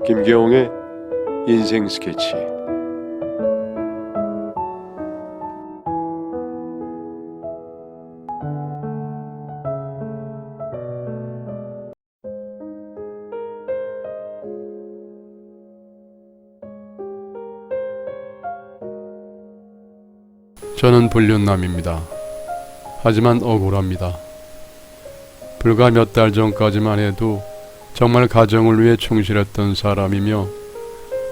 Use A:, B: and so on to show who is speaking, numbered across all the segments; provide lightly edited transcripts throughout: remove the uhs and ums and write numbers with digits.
A: 김계홍의 인생 스케치.
B: 저는 불륜남입니다. 하지만 억울합니다. 불과 몇 달 전까지만 해도 정말 가정을 위해 충실했던 사람이며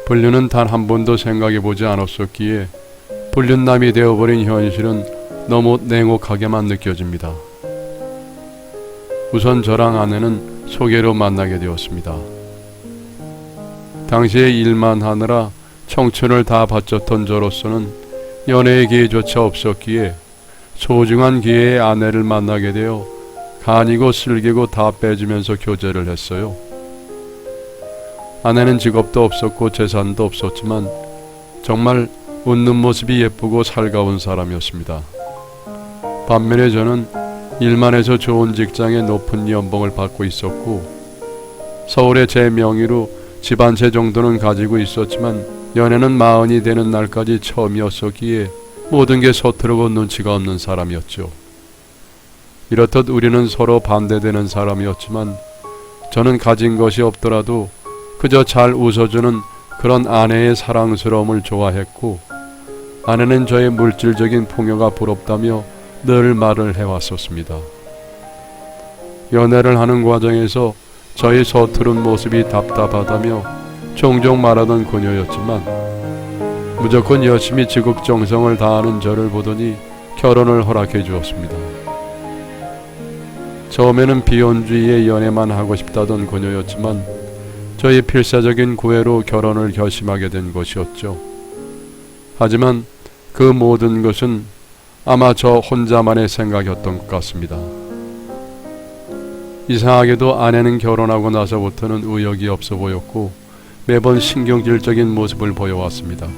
B: 불륜은 단 한 번도 생각해보지 않았었기에 불륜남이 되어버린 현실은 너무 냉혹하게만 느껴집니다. 우선 저랑 아내는 소개로 만나게 되었습니다. 당시에 일만 하느라 청춘을 다 바쳤던 저로서는 연애의 기회조차 없었기에 소중한 기회에 아내를 만나게 되어 간이고 슬기고 다 빼주면서 교제를 했어요. 아내는 직업도 없었고 재산도 없었지만 정말 웃는 모습이 예쁘고 살가운 사람이었습니다. 반면에 저는 일만 해서 좋은 직장에 높은 연봉을 받고 있었고 서울에 제 명의로 집 한 채 정도는 가지고 있었지만 연애는 40이 되는 날까지 처음이었었기에 모든 게 서투르고 눈치가 없는 사람이었죠. 이렇듯 우리는 서로 반대되는 사람이었지만 저는 가진 것이 없더라도 그저 잘 웃어주는 그런 아내의 사랑스러움을 좋아했고 아내는 저의 물질적인 풍요가 부럽다며 늘 말을 해왔었습니다. 연애를 하는 과정에서 저의 서투른 모습이 답답하다며 종종 말하던 그녀였지만 무조건 열심히 지극정성을 다하는 저를 보더니 결혼을 허락해 주었습니다. 처음에는 비혼주의의 연애만 하고 싶다던 그녀였지만 저의 필사적인 구애로 결혼을 결심하게 된 것이었죠. 하지만 그 모든 것은 아마 저 혼자만의 생각이었던 것 같습니다. 이상하게도 아내는 결혼하고 나서부터는 의욕이 없어 보였고 매번 신경질적인 모습을 보여왔습니다.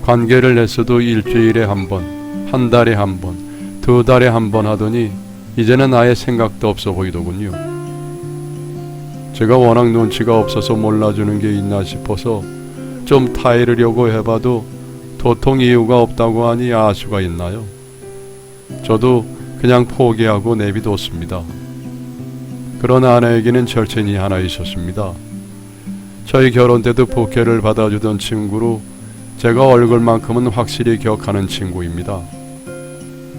B: 관계를 했어도 일주일에 한 번, 한 달에 한 번, 2달에 한 번 하더니 이제는 아예 생각도 없어 보이더군요. 제가 워낙 눈치가 없어서 몰라주는 게 있나 싶어서 좀 타이르려고 해봐도 도통 이유가 없다고 하니 알 수가 있나요? 저도 그냥 포기하고 내비뒀습니다. 그런 아내에게는 절친이 하나 있었습니다. 저희 결혼 때도 부케를 받아주던 친구로 제가 얼굴만큼은 확실히 기억하는 친구입니다.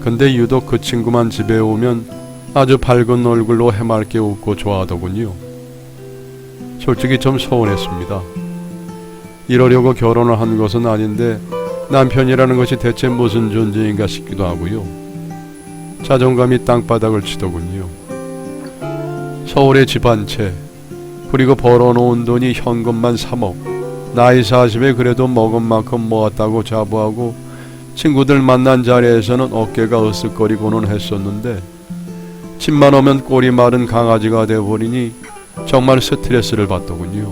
B: 근데 유독 그 친구만 집에 오면 아주 밝은 얼굴로 해맑게 웃고 좋아하더군요. 솔직히 좀 서운했습니다. 이러려고 결혼을 한 것은 아닌데 남편이라는 것이 대체 무슨 존재인가 싶기도 하고요. 자존감이 땅바닥을 치더군요. 서울에 집 한 채, 그리고 벌어놓은 돈이 현금만 3억, 나이 40에 그래도 먹은 만큼 모았다고 자부하고 친구들 만난 자리에서는 어깨가 으쓱거리고는 했었는데 집만 오면 꼬리 마른 강아지가 되어버리니 정말 스트레스를 받더군요.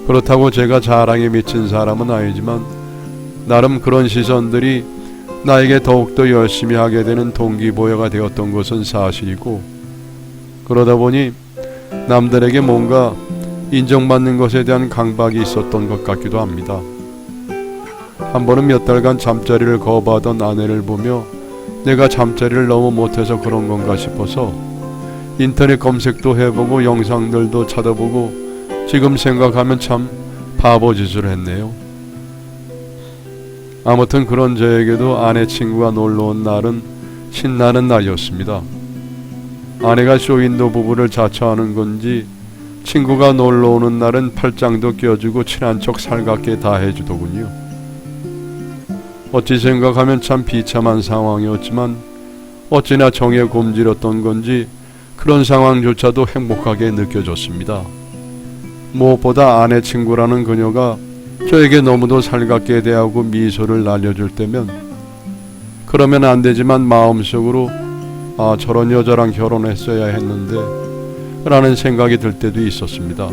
B: 그렇다고 제가 자랑에 미친 사람은 아니지만 나름 그런 시선들이 나에게 더욱더 열심히 하게 되는 동기부여가 되었던 것은 사실이고 그러다 보니 남들에게 뭔가 인정받는 것에 대한 강박이 있었던 것 같기도 합니다. 한 번은 몇 달간 잠자리를 거부하던 아내를 보며 내가 잠자리를 너무 못해서 그런 건가 싶어서 인터넷 검색도 해보고 영상들도 찾아보고 지금 생각하면 참 바보짓을 했네요. 아무튼 그런 저에게도 아내 친구가 놀러온 날은 신나는 날이었습니다. 아내가 쇼윈도 부부를 자처하는 건지 친구가 놀러오는 날은 팔짱도 껴주고 친한 척 살갑게 다 해주더군요. 어찌 생각하면 참 비참한 상황이었지만 어찌나 정에 곰지렸던 건지 그런 상황조차도 행복하게 느껴졌습니다. 무엇보다 아내 친구라는 그녀가 저에게 너무도 살갑게 대하고 미소를 날려줄 때면 그러면 안 되지만 마음속으로 저런 여자랑 결혼했어야 했는데 라는 생각이 들 때도 있었습니다.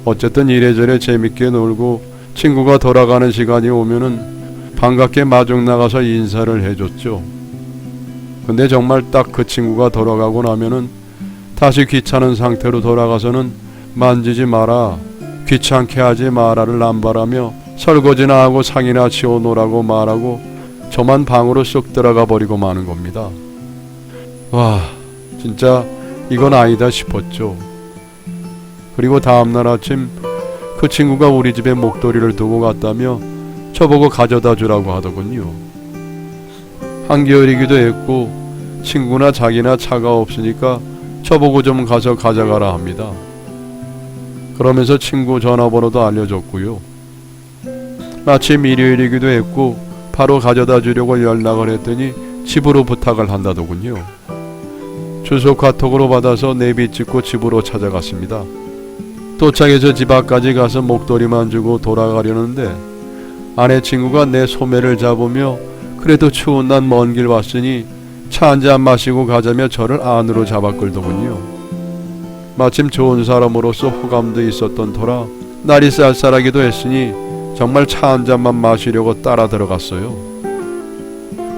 B: 어쨌든 이래저래 재밌게 놀고 친구가 돌아가는 시간이 오면은 반갑게 마중 나가서 인사를 해줬죠. 근데 정말 딱 그 친구가 돌아가고 나면은 다시 귀찮은 상태로 돌아가서는 만지지 마라, 귀찮게 하지 마라를 남발하며 설거지나 하고 상이나 치워놓으라고 말하고 저만 방으로 쑥 들어가 버리고 마는 겁니다. 와, 진짜 이건 아니다 싶었죠. 그리고 다음날 아침 그 친구가 우리 집에 목도리를 두고 갔다며 저보고 가져다 주라고 하더군요. 한겨울이기도 했고 친구나 자기나 차가 없으니까 저보고 좀 가서 가져가라 합니다. 그러면서 친구 전화번호도 알려줬고요. 마침 일요일이기도 했고 바로 가져다 주려고 연락을 했더니 집으로 부탁을 한다더군요. 주소 카톡으로 받아서 내비 찍고 집으로 찾아갔습니다. 도착해서 집 앞까지 가서 목도리만 주고 돌아가려는데 아내 친구가 내 소매를 잡으며 그래도 추운 날 먼 길 왔으니 차 한 잔 마시고 가자며 저를 안으로 잡아 끌더군요. 마침 좋은 사람으로서 호감도 있었던 터라 날이 쌀쌀하기도 했으니 정말 차 한 잔만 마시려고 따라 들어갔어요.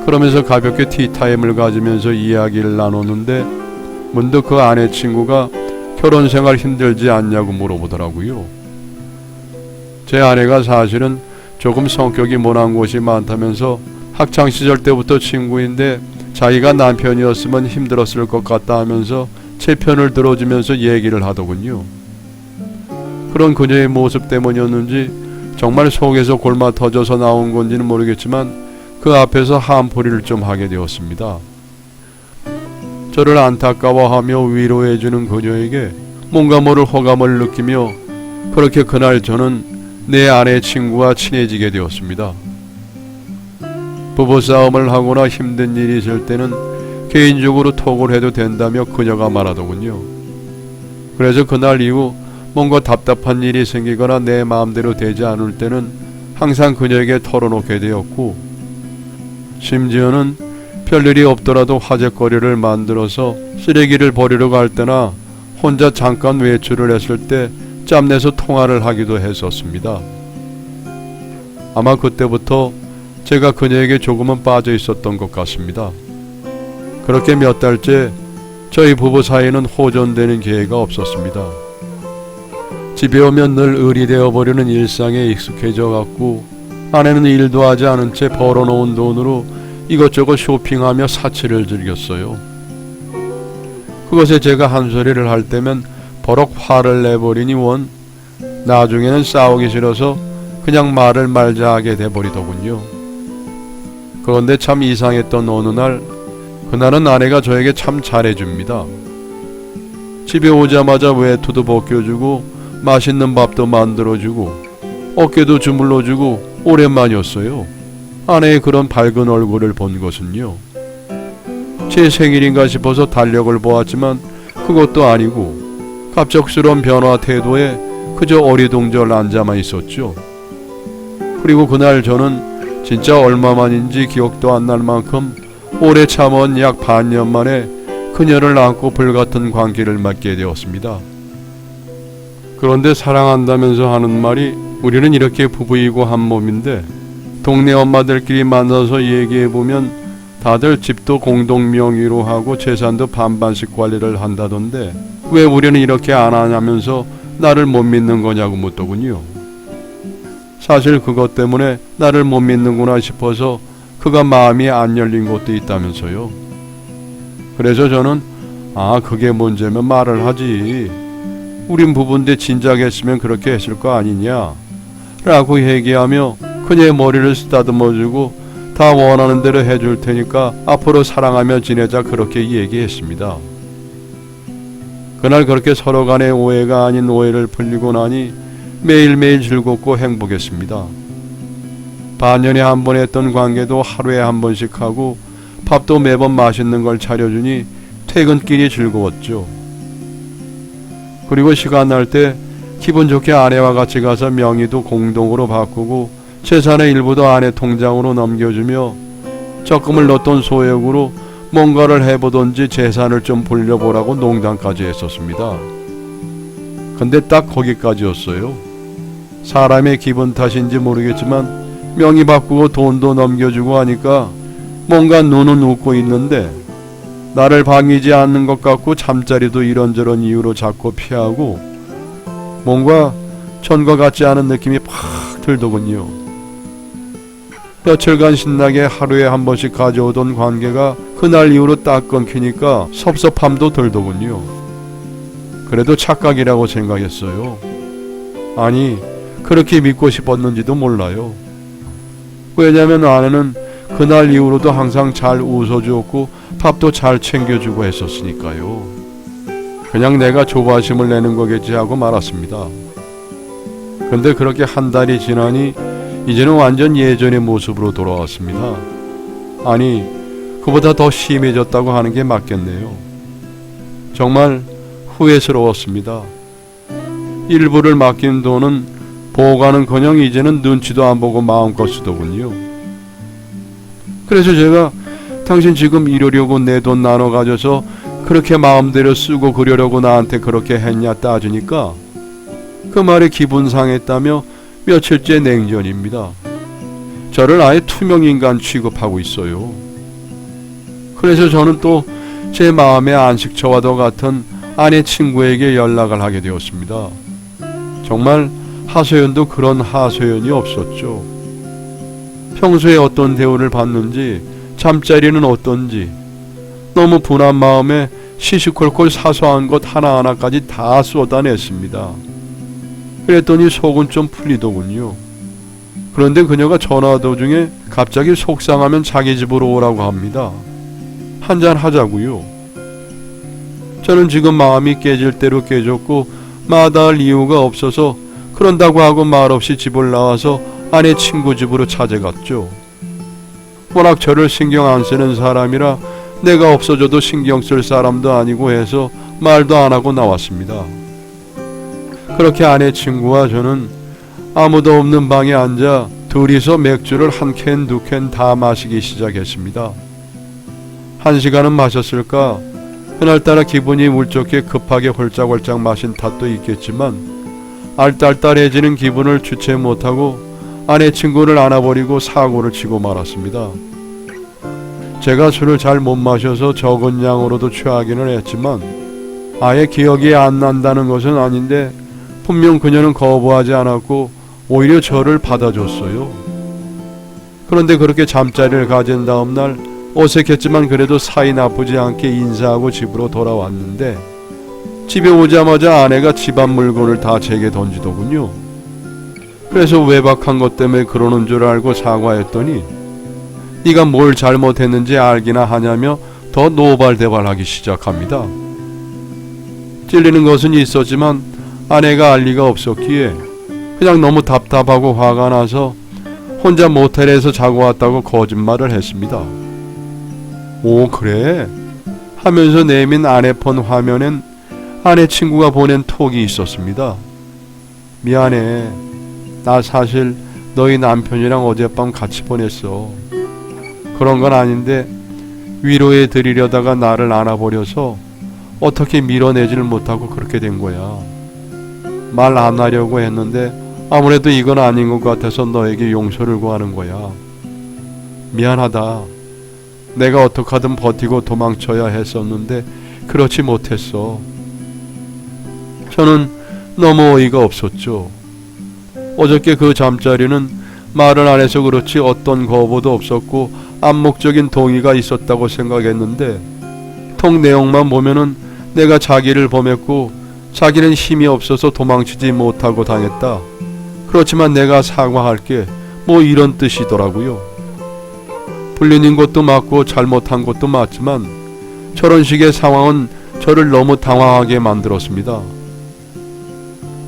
B: 그러면서 가볍게 티타임을 가지면서 이야기를 나눴는데 문득 그 아내 친구가 결혼생활 힘들지 않냐고 물어보더라고요. 제 아내가 사실은 조금 성격이 모난 곳이 많다면서 학창시절 때부터 친구인데 자기가 남편이었으면 힘들었을 것 같다 하면서 제 편을 들어주면서 얘기를 하더군요. 그런 그녀의 모습 때문이었는지 정말 속에서 골마 터져서 나온 건지는 모르겠지만 그 앞에서 한풀이를 좀 하게 되었습니다. 저를 안타까워하며 위로해주는 그녀에게 뭔가 모를 호감을 느끼며 그렇게 그날 저는 내 아내 친구와 친해지게 되었습니다. 부부싸움을 하거나 힘든 일이 있을 때는 개인적으로 톡을 해도 된다며 그녀가 말하더군요. 그래서 그날 이후 뭔가 답답한 일이 생기거나 내 마음대로 되지 않을 때는 항상 그녀에게 털어놓게 되었고 심지어는 별일이 없더라도 화제거리를 만들어서 쓰레기를 버리러 갈 때나 혼자 잠깐 외출을 했을 때 짬내서 통화를 하기도 했었습니다. 아마 그때부터 제가 그녀에게 조금은 빠져 있었던 것 같습니다. 그렇게 몇 달째 저희 부부 사이는 호전되는 기회가 없었습니다. 집에 오면 늘 을이 되어버리는 일상에 익숙해져 갔고 아내는 일도 하지 않은 채 벌어놓은 돈으로 이것저것 쇼핑하며 사치를 즐겼어요. 그것에 제가 한 소리를 할 때면 버럭 화를 내버리니 원 나중에는 싸우기 싫어서 그냥 말을 말자 하게 돼버리더군요. 그런데 참 이상했던 어느 날 그날은 아내가 저에게 참 잘해줍니다. 집에 오자마자 외투도 벗겨주고 맛있는 밥도 만들어주고 어깨도 주물러주고 오랜만이었어요. 아내의 그런 밝은 얼굴을 본 것은요. 제 생일인가 싶어서 달력을 보았지만 그것도 아니고 갑작스러운 변화 태도에 그저 어리둥절 앉아만 있었죠. 그리고 그날 저는 진짜 얼마만인지 기억도 안 날 만큼 오래 참은 약 반년 만에 그녀를 안고 불같은 관계를 맺게 되었습니다. 그런데 사랑한다면서 하는 말이 우리는 이렇게 부부이고 한 몸인데 동네 엄마들끼리 만나서 얘기해보면 다들 집도 공동 명의로 하고 재산도 반반씩 관리를 한다던데 왜 우리는 이렇게 안 하냐면서 나를 못 믿는 거냐고 묻더군요. 사실 그것 때문에 나를 못 믿는구나 싶어서 그가 마음이 안 열린 것도 있다면서요. 그래서 저는 그게 문제면 말을 하지. 우린 부부인데 진작 했으면 그렇게 했을 거 아니냐 라고 얘기하며 그녀의 머리를 쓰다듬어주고 다 원하는 대로 해줄 테니까 앞으로 사랑하며 지내자 그렇게 얘기했습니다. 그날 그렇게 서로 간의 오해가 아닌 오해를 풀리고 나니 매일매일 즐겁고 행복했습니다. 반년에 한 번 했던 관계도 하루에 한 번씩 하고 밥도 매번 맛있는 걸 차려주니 퇴근길이 즐거웠죠. 그리고 시간 날 때 기분 좋게 아내와 같이 가서 명의도 공동으로 바꾸고 재산의 일부도 아내 통장으로 넘겨주며 적금을 넣었던 소액으로 뭔가를 해보던지 재산을 좀 불려보라고 농담까지 했었습니다. 근데 딱 거기까지였어요. 사람의 기분 탓인지 모르겠지만 명의 바꾸고 돈도 넘겨주고 하니까 뭔가 눈은 웃고 있는데 나를 반기지 않는 것 같고 잠자리도 이런저런 이유로 자꾸 피하고 뭔가 전과 같지 않은 느낌이 팍 들더군요. 며칠간 신나게 하루에 한 번씩 가져오던 관계가 그날 이후로 딱 끊기니까 섭섭함도 들더군요. 그래도 착각이라고 생각했어요. 아니, 그렇게 믿고 싶었는지도 몰라요. 왜냐면 아내는 그날 이후로도 항상 잘 웃어주었고 밥도 잘 챙겨주고 했었으니까요. 그냥 내가 조바심을 내는 거겠지 하고 말았습니다. 근데 그렇게 한 달이 지나니 이제는 완전 예전의 모습으로 돌아왔습니다. 아니, 그보다 더 심해졌다고 하는 게 맞겠네요. 정말 후회스러웠습니다. 일부를 맡긴 돈은 보관은커녕 이제는 눈치도 안 보고 마음껏 쓰더군요. 그래서 제가 당신 지금 이러려고 내 돈 나눠 가져서 그렇게 마음대로 쓰고 그러려고 나한테 그렇게 했냐 따지니까 그 말에 기분 상했다며 며칠째 냉전입니다. 저를 아예 투명인간 취급하고 있어요. 그래서 저는 또 제 마음의 안식처와도 같은 아내 친구에게 연락을 하게 되었습니다. 정말 하소연도 그런 하소연이 없었죠. 평소에 어떤 대우를 받는지, 잠자리는 어떤지, 너무 분한 마음에 시시콜콜 사소한 것 하나하나까지 다 쏟아냈습니다. 그랬더니 속은 좀 풀리더군요. 그런데 그녀가 전화 도중에 갑자기 속상하면 자기 집으로 오라고 합니다. 한잔 하자고요. 저는 지금 마음이 깨질 대로 깨졌고 마다할 이유가 없어서 그런다고 하고 말없이 집을 나와서 아내 친구 집으로 찾아갔죠. 워낙 저를 신경 안 쓰는 사람이라 내가 없어져도 신경 쓸 사람도 아니고 해서 말도 안 하고 나왔습니다. 그렇게 아내 친구와 저는 아무도 없는 방에 앉아 둘이서 맥주를 한 캔, 두 캔 다 마시기 시작했습니다. 1시간은 마셨을까? 그날따라 기분이 물 좋게 급하게 홀짝홀짝 마신 탓도 있겠지만 알딸딸해지는 기분을 주체 못하고 아내 친구를 안아버리고 사고를 치고 말았습니다. 제가 술을 잘 못 마셔서 적은 양으로도 취하기는 했지만 아예 기억이 안 난다는 것은 아닌데 분명 그녀는 거부하지 않았고 오히려 저를 받아줬어요. 그런데 그렇게 잠자리를 가진 다음 날 어색했지만 그래도 사이 나쁘지 않게 인사하고 집으로 돌아왔는데 집에 오자마자 아내가 집안 물건을 다 제게 던지더군요. 그래서 외박한 것 때문에 그러는 줄 알고 사과했더니 네가 뭘 잘못했는지 알기나 하냐며 더 노발대발하기 시작합니다. 찔리는 것은 있었지만 아내가 알 리가 없었기에 그냥 너무 답답하고 화가 나서 혼자 모텔에서 자고 왔다고 거짓말을 했습니다. 오, 그래? 하면서 내민 아내 폰 화면엔 아내 친구가 보낸 톡이 있었습니다. 미안해. 나 사실 너희 남편이랑 어젯밤 같이 보냈어. 그런 건 아닌데 위로해 드리려다가 나를 안아버려서 어떻게 밀어내질 못하고 그렇게 된 거야. 말 안 하려고 했는데 아무래도 이건 아닌 것 같아서 너에게 용서를 구하는 거야. 미안하다. 내가 어떡하든 버티고 도망쳐야 했었는데 그렇지 못했어. 저는 너무 어이가 없었죠. 어저께 그 잠자리는 말을 안 해서 그렇지 어떤 거부도 없었고 암묵적인 동의가 있었다고 생각했는데 통 내용만 보면은 내가 자기를 범했고 자기는 힘이 없어서 도망치지 못하고 당했다. 그렇지만 내가 사과할게. 뭐 이런 뜻이더라고요. 불륜인 것도 맞고 잘못한 것도 맞지만 저런 식의 상황은 저를 너무 당황하게 만들었습니다.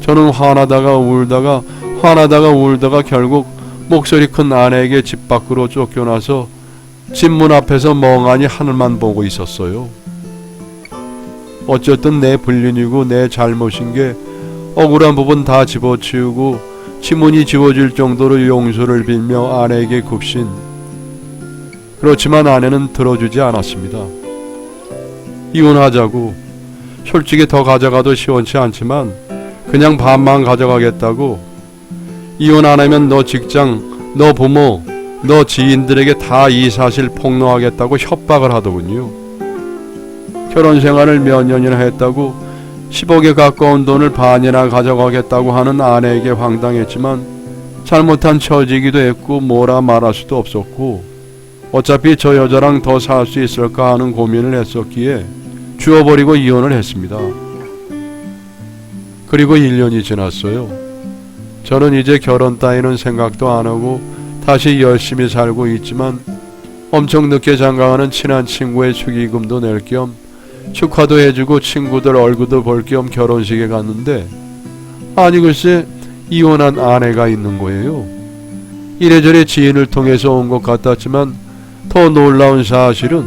B: 저는 화나다가 울다가 결국 목소리 큰 아내에게 집 밖으로 쫓겨나서 집 문 앞에서 멍하니 하늘만 보고 있었어요. 어쨌든 내 불륜이고 내 잘못인 게 억울한 부분 다 집어치우고 지문이 지워질 정도로 용서를 빌며 아내에게 굽신. 그렇지만 아내는 들어주지 않았습니다. 이혼하자고. 솔직히 더 가져가도 시원치 않지만 그냥 반만 가져가겠다고. 이혼 안 하면 너 직장, 너 부모, 너 지인들에게 다 이 사실 폭로하겠다고 협박을 하더군요. 결혼 생활을 몇 년이나 했다고 10억에 가까운 돈을 반이나 가져가겠다고 하는 아내에게 황당했지만 잘못한 처지기도 했고 뭐라 말할 수도 없었고 어차피 저 여자랑 더 살 수 있을까 하는 고민을 했었기에 주워버리고 이혼을 했습니다. 그리고 1년이 지났어요. 저는 이제 결혼 따위는 생각도 안 하고 다시 열심히 살고 있지만 엄청 늦게 장가가는 친한 친구의 축의금도 낼 겸 축하도 해주고 친구들 얼굴도 볼 겸 결혼식에 갔는데 아니 글쎄 이혼한 아내가 있는 거예요. 이래저래 지인을 통해서 온 것 같았지만 더 놀라운 사실은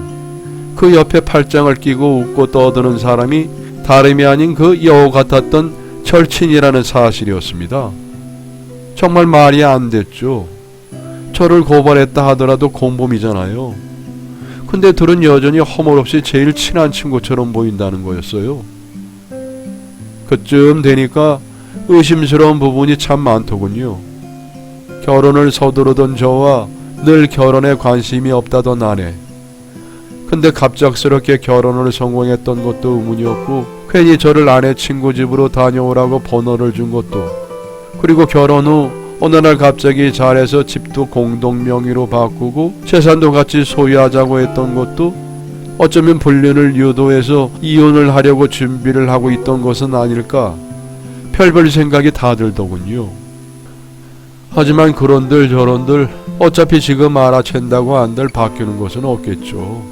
B: 그 옆에 팔짱을 끼고 웃고 떠드는 사람이 다름이 아닌 그 여우 같았던 절친이라는 사실이었습니다. 정말 말이 안 됐죠. 저를 고발했다 하더라도 공범이잖아요. 근데 둘은 여전히 허물없이 제일 친한 친구처럼 보인다는 거였어요. 그쯤 되니까 의심스러운 부분이 참 많더군요. 결혼을 서두르던 저와 늘 결혼에 관심이 없다던 아내. 근데 갑작스럽게 결혼을 성공했던 것도 의문이었고 괜히 저를 아내 친구 집으로 다녀오라고 번호를 준 것도 그리고 결혼 후 어느 날 갑자기 잘해서 집도 공동 명의로 바꾸고 재산도 같이 소유하자고 했던 것도 어쩌면 불륜을 유도해서 이혼을 하려고 준비를 하고 있던 것은 아닐까 별별 생각이 다 들더군요. 하지만 그런들 저런들 어차피 지금 알아챈다고 한들 바뀌는 것은 없겠죠.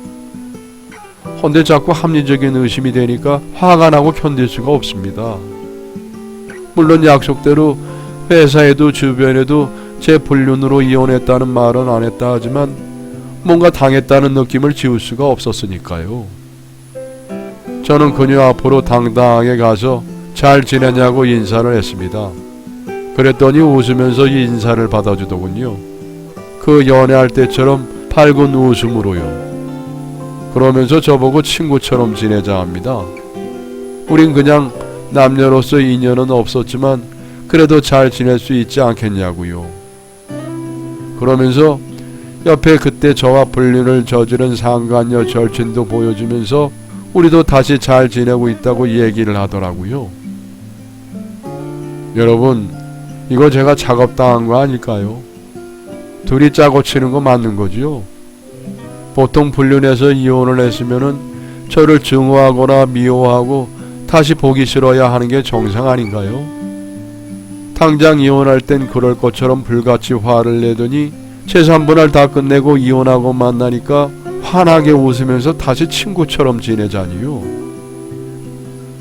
B: 헌데 자꾸 합리적인 의심이 되니까 화가 나고 견딜 수가 없습니다. 물론 약속대로 회사에도 주변에도 제 불륜으로 이혼했다는 말은 안 했다 하지만 뭔가 당했다는 느낌을 지울 수가 없었으니까요. 저는 그녀 앞으로 당당하게 가서 잘 지내냐고 인사를 했습니다. 그랬더니 웃으면서 인사를 받아주더군요. 그 연애할 때처럼 밝은 웃음으로요. 그러면서 저보고 친구처럼 지내자 합니다. 우린 그냥 남녀로서 인연은 없었지만 그래도 잘 지낼 수 있지 않겠냐고요. 그러면서 옆에 그때 저와 불륜을 저지른 상간녀 절친도 보여주면서 우리도 다시 잘 지내고 있다고 얘기를 하더라고요. 여러분, 이거 제가 작업당한 거 아닐까요? 둘이 짜고 치는 거 맞는 거지요? 보통 불륜해서 이혼을 했으면은 저를 증오하거나 미워하고 다시 보기 싫어야 하는 게 정상 아닌가요? 당장 이혼할 땐 그럴 것처럼 불같이 화를 내더니 재산분할 다 끝내고 이혼하고 만나니까 환하게 웃으면서 다시 친구처럼 지내자니요.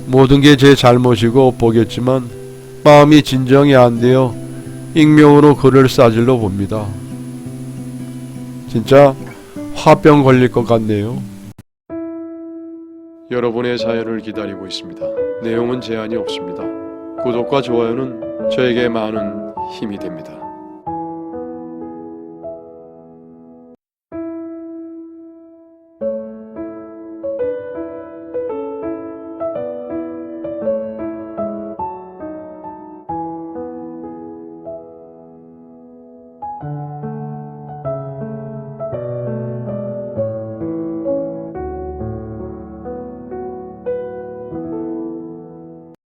B: 모든 게 제 잘못이고 보겠지만 마음이 진정이 안 되어 익명으로 글을 싸질러 봅니다. 진짜 화병 걸릴 것 같네요. 여러분의 사연을 기다리고 있습니다. 내용은 제한이 없습니다. 구독과 좋아요는 저에게 많은 힘이 됩니다.